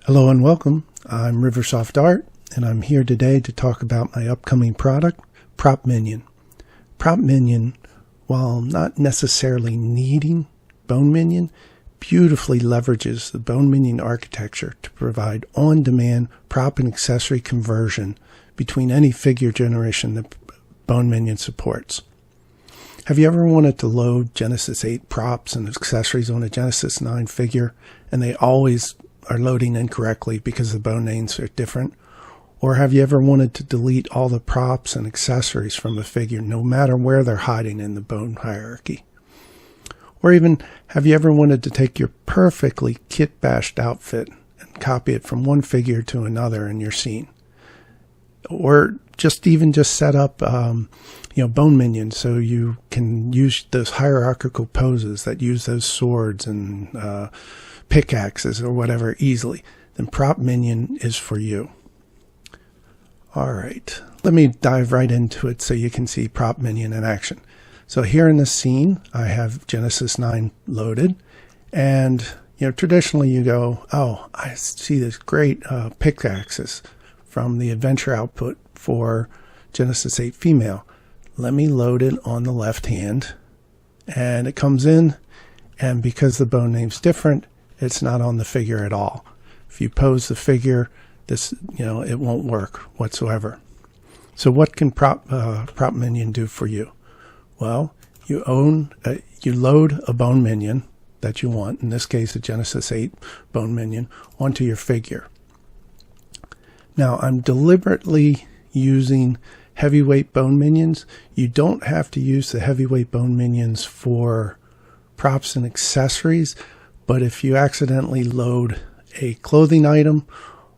Hello and welcome. I'm Riversoft Art, and I'm here today to talk about my upcoming product, Prop Minion. Prop Minion, while not necessarily needing Bone Minion, beautifully leverages the Bone Minion architecture to provide on-demand prop and accessory conversion between any figure generation that Bone Minion supports. Have you ever wanted to load Genesis 8 props and accessories on a Genesis 9 figure, and they always are loading incorrectly because the bone names are different? Or have you ever wanted to delete all the props and accessories from a figure, no matter where they're hiding in the bone hierarchy? Or even, have you ever wanted to take your perfectly kit-bashed outfit and copy it from one figure to another in your scene? Or just set up Bone Minion so you can use those hierarchical poses that use those swords and pickaxes or whatever easily. Then Prop Minion is for you. Alright, let me dive right into it so you can see Prop Minion in action. So here in this scene I have Genesis 9 loaded, and traditionally you go, oh, I see this great pickaxes from the adventure output for Genesis 8 female. Let me load it on the left hand, and it comes in, and because the bone name's different, it's not on the figure at all. If you pose the figure, it won't work whatsoever. So what can Prop Minion do for you? Well, you load a Bone Minion that you want, in this case a Genesis 8 Bone Minion, onto your figure. Now I'm deliberately using heavyweight Bone Minions. You don't have to use the heavyweight Bone Minions for props and accessories, but if you accidentally load a clothing item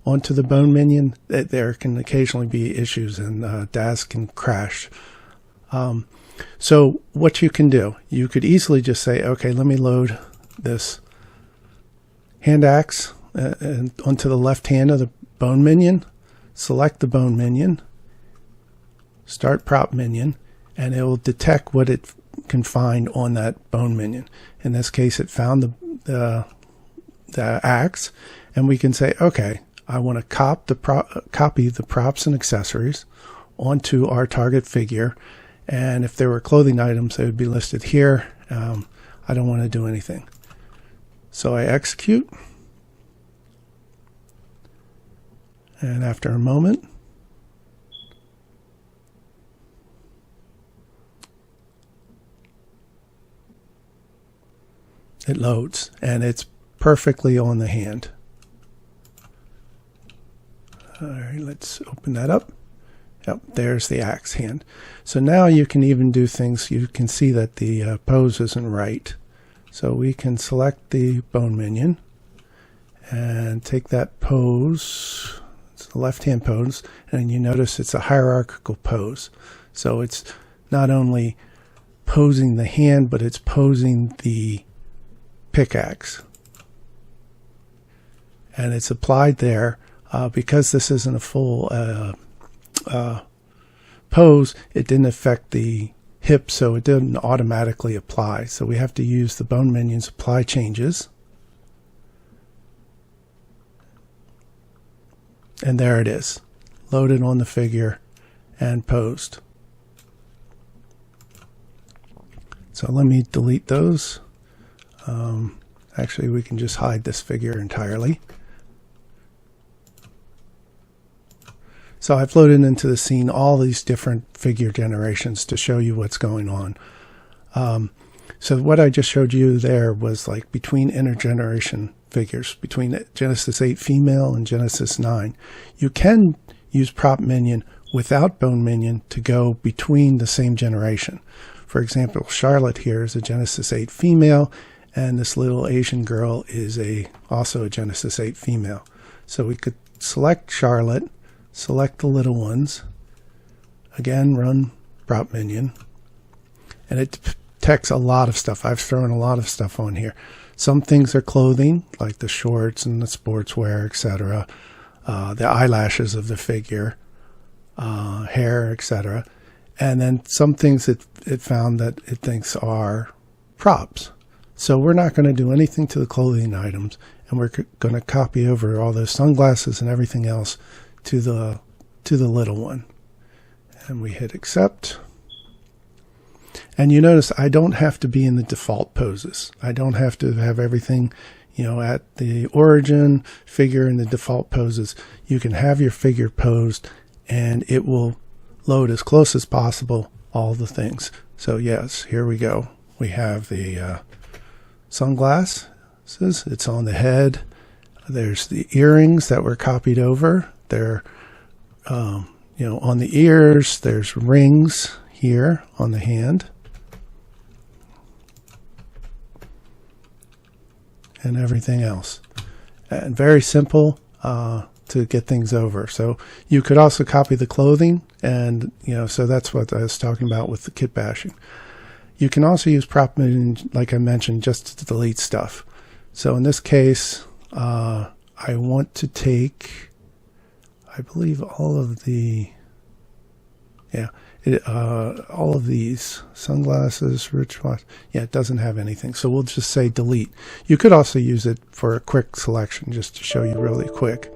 onto the Bone Minion, there can occasionally be issues, and DAS can crash. So what you can do, you could easily just say, okay, let me load this hand axe onto the left hand of the Bone Minion, select the Bone Minion, start Prop Minion, and it will detect what it can find on that Bone Minion. In this case, it found the axe, and we can say, okay, I want to copy the props and accessories onto our target figure, and if there were clothing items, they would be listed here. I don't want to do anything. So I execute, and after a moment, it loads, and it's perfectly on the hand. All right, let's open that up. Yep, there's the axe hand. So now you can even do things. You can see that the pose isn't right. So we can select the Bone Minion and take that pose. It's the left hand pose, and you notice it's a hierarchical pose. So it's not only posing the hand, but it's posing the pickaxe, and it's applied there. Because this isn't a full pose, it didn't affect the hip, so it didn't automatically apply. So we have to use the Bone Minion's apply changes, and there it is, loaded on the figure and posed. So let me delete those. Actually, we can just hide this figure entirely. So I've loaded into the scene all these different figure generations to show you what's going on. So what I just showed you there was like between intergeneration figures, between Genesis 8 female and Genesis 9. You can use Prop Minion without Bone Minion to go between the same generation. For example, Charlotte here is a Genesis 8 female, and this little Asian girl is also a Genesis 8 female. So we could select Charlotte, select the little ones, again run Prop Minion, and it detects a lot of stuff. I've thrown a lot of stuff on here. Some things are clothing, like the shorts and the sportswear, etc., the eyelashes of the figure, hair, etc., and then some things it found that it thinks are props. So we're not going to do anything to the clothing items, and we're going to copy over all those sunglasses and everything else to the little one. And we hit accept. And you notice I don't have to be in the default poses. I don't have to have everything, at the origin figure in the default poses. You can have your figure posed and it will load as close as possible all the things. So yes, here we go. We have the sunglasses. It's on the head. There's the earrings that were copied over. They're on the ears. There's rings here on the hand. And everything else. And very simple to get things over. So you could also copy the clothing, and so that's what I was talking about with the kit bashing. You can also use Prop Minion, like I mentioned, just to delete stuff. So in this case, I want to take, I believe, all of the, all of these sunglasses, rich watch. Yeah, it doesn't have anything. So we'll just say delete. You could also use it for a quick selection, just to show you really quick.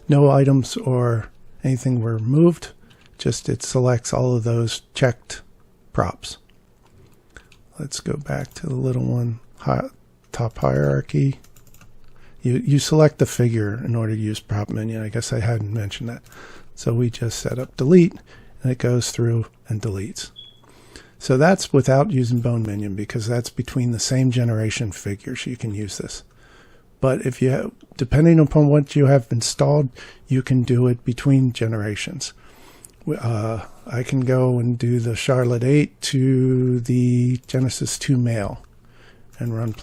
No items or anything were removed. Just it selects all of those checked props. Let's go back to the little one, top hierarchy. You select the figure in order to use Prop Minion. I guess I hadn't mentioned that. So we just set up delete, and it goes through and deletes. So that's without using Bone Minion, because that's between the same generation figures. You can use this. But if you, depending upon what you have installed, you can do it between generations. I can go and do the Charlotte 8 to the Genesis 2 male and run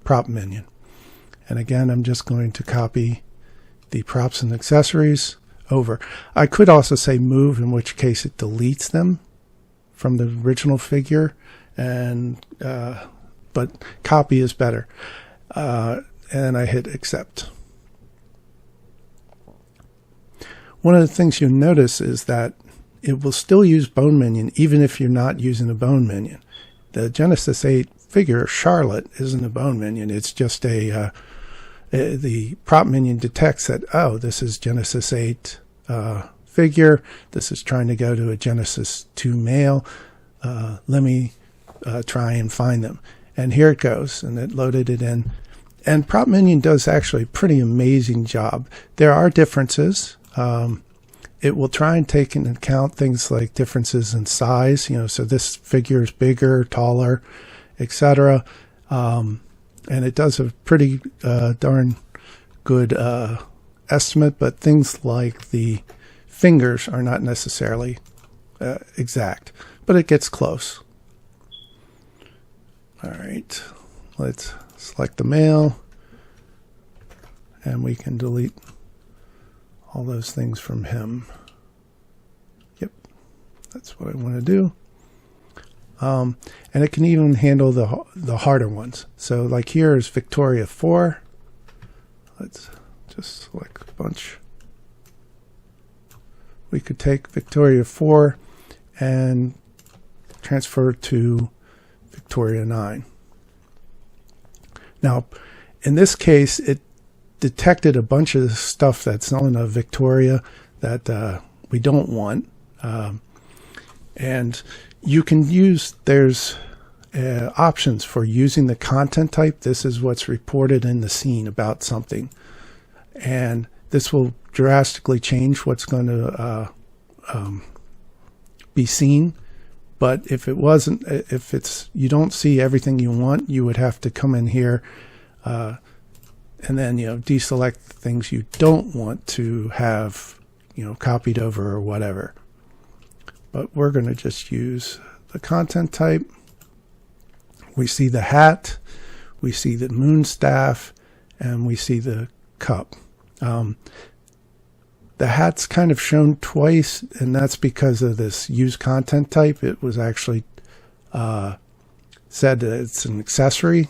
Prop Minion. And again, I'm just going to copy the props and accessories over. I could also say move, in which case it deletes them from the original figure, and but copy is better. And I hit accept. One of the things you'll notice is that it will still use Bone Minion even if you're not using a Bone Minion. The Genesis 8 figure, Charlotte, isn't a Bone Minion. It's just the Prop Minion detects that, oh, this is Genesis 8 figure. This is trying to go to a Genesis 2 male. Let me try and find them. And here it goes, and it loaded it in. And Prop Minion does actually a pretty amazing job. There are differences. It will try and take into account things like differences in size, so this figure is bigger, taller, etc. And it does a pretty darn good estimate, but things like the fingers are not necessarily exact, but it gets close. All right, let's select the male, and we can delete all those things from him. Yep, that's what I want to do. And it can even handle the harder ones. So like here is Victoria 4. Let's just select a bunch. We could take Victoria 4 and transfer to Victoria 9. Now, in this case, it detected a bunch of stuff that's on a Victoria that we don't want. And you can use, there's options for using the content type. This is what's reported in the scene about something. And this will drastically change what's going to be seen. But if it wasn't, if it's, you don't see everything you want, you would have to come in here and then, deselect things you don't want to have, copied over or whatever. But we're going to just use the content type. We see the hat, we see the moon staff, and we see the cup. The hat's kind of shown twice, and that's because of this use content type. It was actually said that it's an accessory,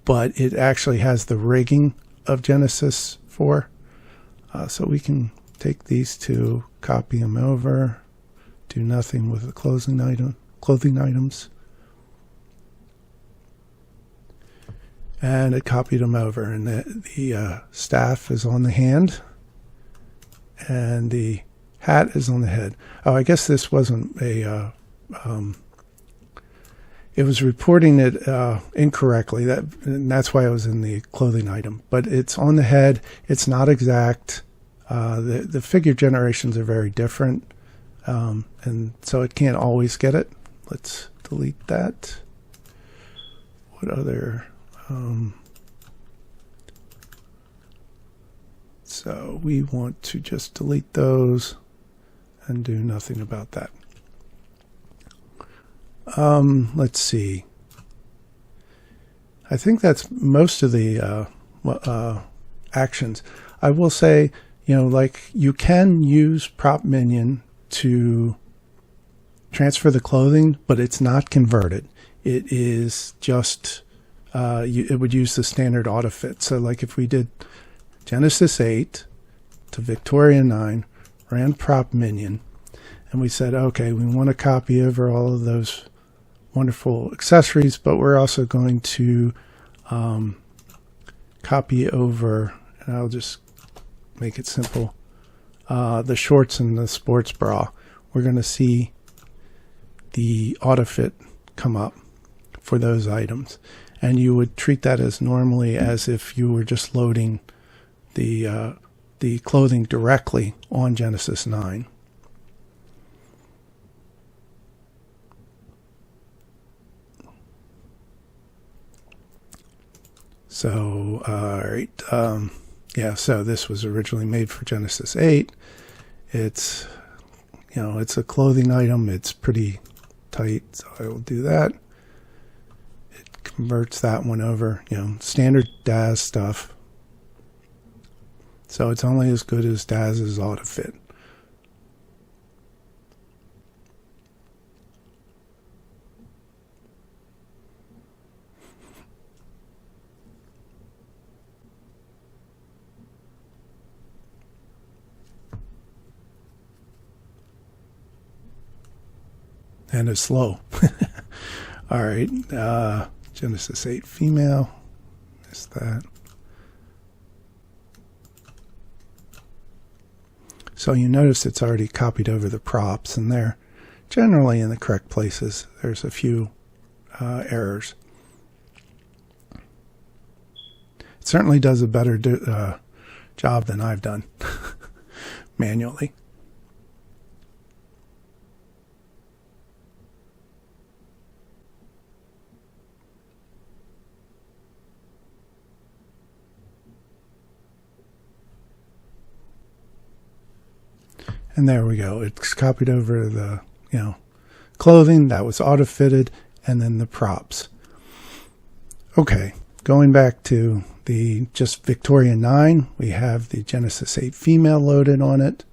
but it actually has the rigging of Genesis 4. So we can take these two, copy them over, do nothing with the clothing items. and it copied them over. And the staff is on the hand, and the hat is on the head. Oh, I guess this wasn't a... it was reporting it incorrectly. And that's why it was in the clothing item. But it's on the head. It's not exact. The figure generations are very different. And so it can't always get it. Let's delete that. What other... so we want to just delete those and do nothing about that. Let's see. I think that's most of the actions. I will say, like you can use Prop Minion to transfer the clothing, but it's not converted. It is just, it would use the standard auto fit. So like if we did Genesis 8 to Victoria 9, ran Prop Minion, and we said, okay, we want to copy over all of those wonderful accessories, but we're also going to copy over, and I'll just make it simple, the shorts and the sports bra. We're going to see the auto fit come up for those items, and you would treat that as normally as if you were just loading the clothing directly on Genesis 9. So, all right, yeah, so this was originally made for Genesis 8. It's, it's a clothing item. It's pretty tight, so I will do that. It converts that one over, standard DAS stuff. So it's only as good as DAS's auto fit. And it's slow. All right, Genesis 8 female. Missed that. So you notice it's already copied over the props, and they're generally in the correct places. There's a few errors. It certainly does a better job than I've done manually. And there we go. It's copied over the, clothing that was auto-fitted, and then the props. Okay, going back to the just Victoria 9, we have the Genesis 8 female loaded on it.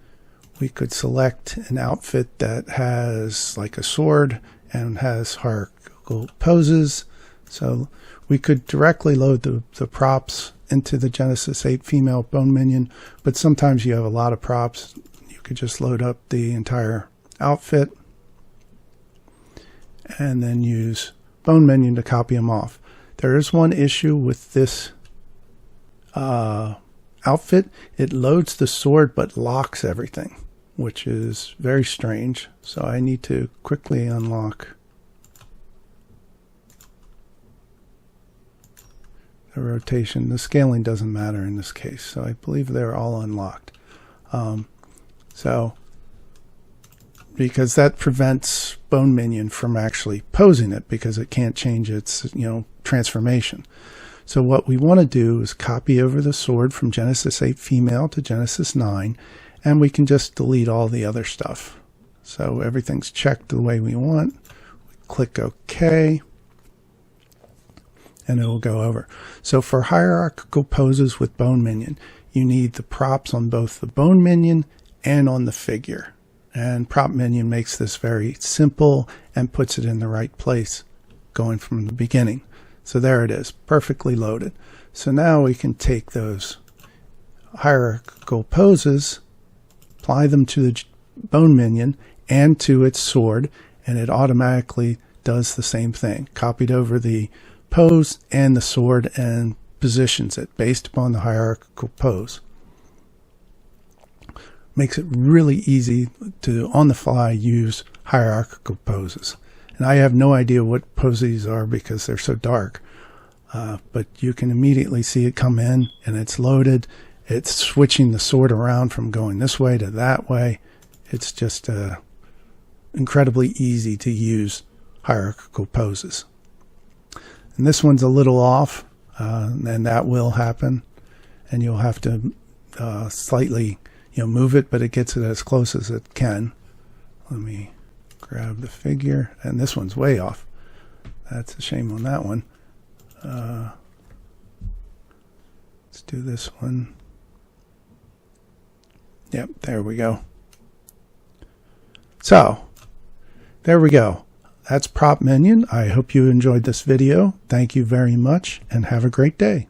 We could select an outfit that has like a sword and has hierarchical poses. So we could directly load the props into the Genesis 8 female Bone Minion, but sometimes you have a lot of props. Could just load up the entire outfit and then use Bone Minion to copy them off. There is one issue with this outfit. It loads the sword but locks everything, which is very strange. So I need to quickly unlock the rotation. The scaling doesn't matter in this case, so I believe they're all unlocked. So, because that prevents Bone Minion from actually posing it, because it can't change its, transformation. So what we want to do is copy over the sword from Genesis 8 female to Genesis 9, and we can just delete all the other stuff. So everything's checked the way we want. We click OK, and it will go over. So for hierarchical poses with Bone Minion, you need the props on both the Bone Minion and on the figure. And Prop Minion makes this very simple and puts it in the right place going from the beginning. So there it is, perfectly loaded. So now we can take those hierarchical poses, apply them to the Bone Minion and to its sword, and it automatically does the same thing. Copied over the pose and the sword and positions it based upon the hierarchical pose. Makes it really easy to, on the fly, use hierarchical poses. And I have no idea what poses these are because they're so dark. But you can immediately see it come in and it's loaded. It's switching the sword around from going this way to that way. It's just incredibly easy to use hierarchical poses. And this one's a little off, and that will happen. And you'll have to slightly move it, but it gets it as close as it can. Let me grab the figure, and this one's way off. That's a shame on that one. Let's do this one. Yep, there we go. So, there we go. That's Prop Minion. I hope you enjoyed this video. Thank you very much, and have a great day.